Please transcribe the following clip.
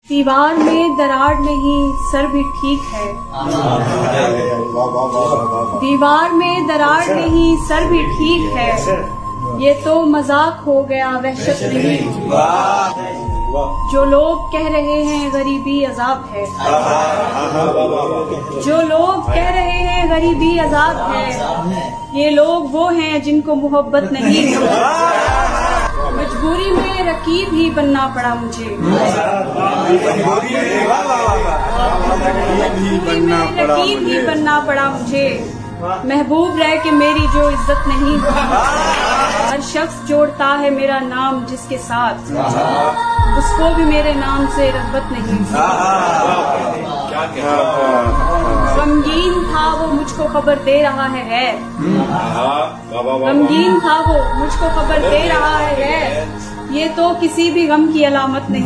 दीवार में दरार नहीं सर भी ठीक है। दीवार में दरार नहीं सर भी ठीक है। ये तो मजाक हो गया वहशत नहीं। जो लोग कह रहे हैं गरीबी अजाब है। जो लोग कह रहे हैं गरीबी अजाब है। ये लोग वो हैं जिनको मोहब्बत नहीं है। मजबूरी में रकीब ही बनना पड़ा मुझे। रकीब ही बनना पड़ा मुझे। महबूब रह के मेरी जो इज्जत नहीं। हर शख्स जोड़ता है मेरा नाम जिसके साथ, उसको भी मेरे नाम से रग़बत नहीं। गमगीन था वो मुझको खबर दे रहा है। गमगीन था वो मुझको खबर दे रहा है। ये तो किसी भी गम की अलामत नहीं।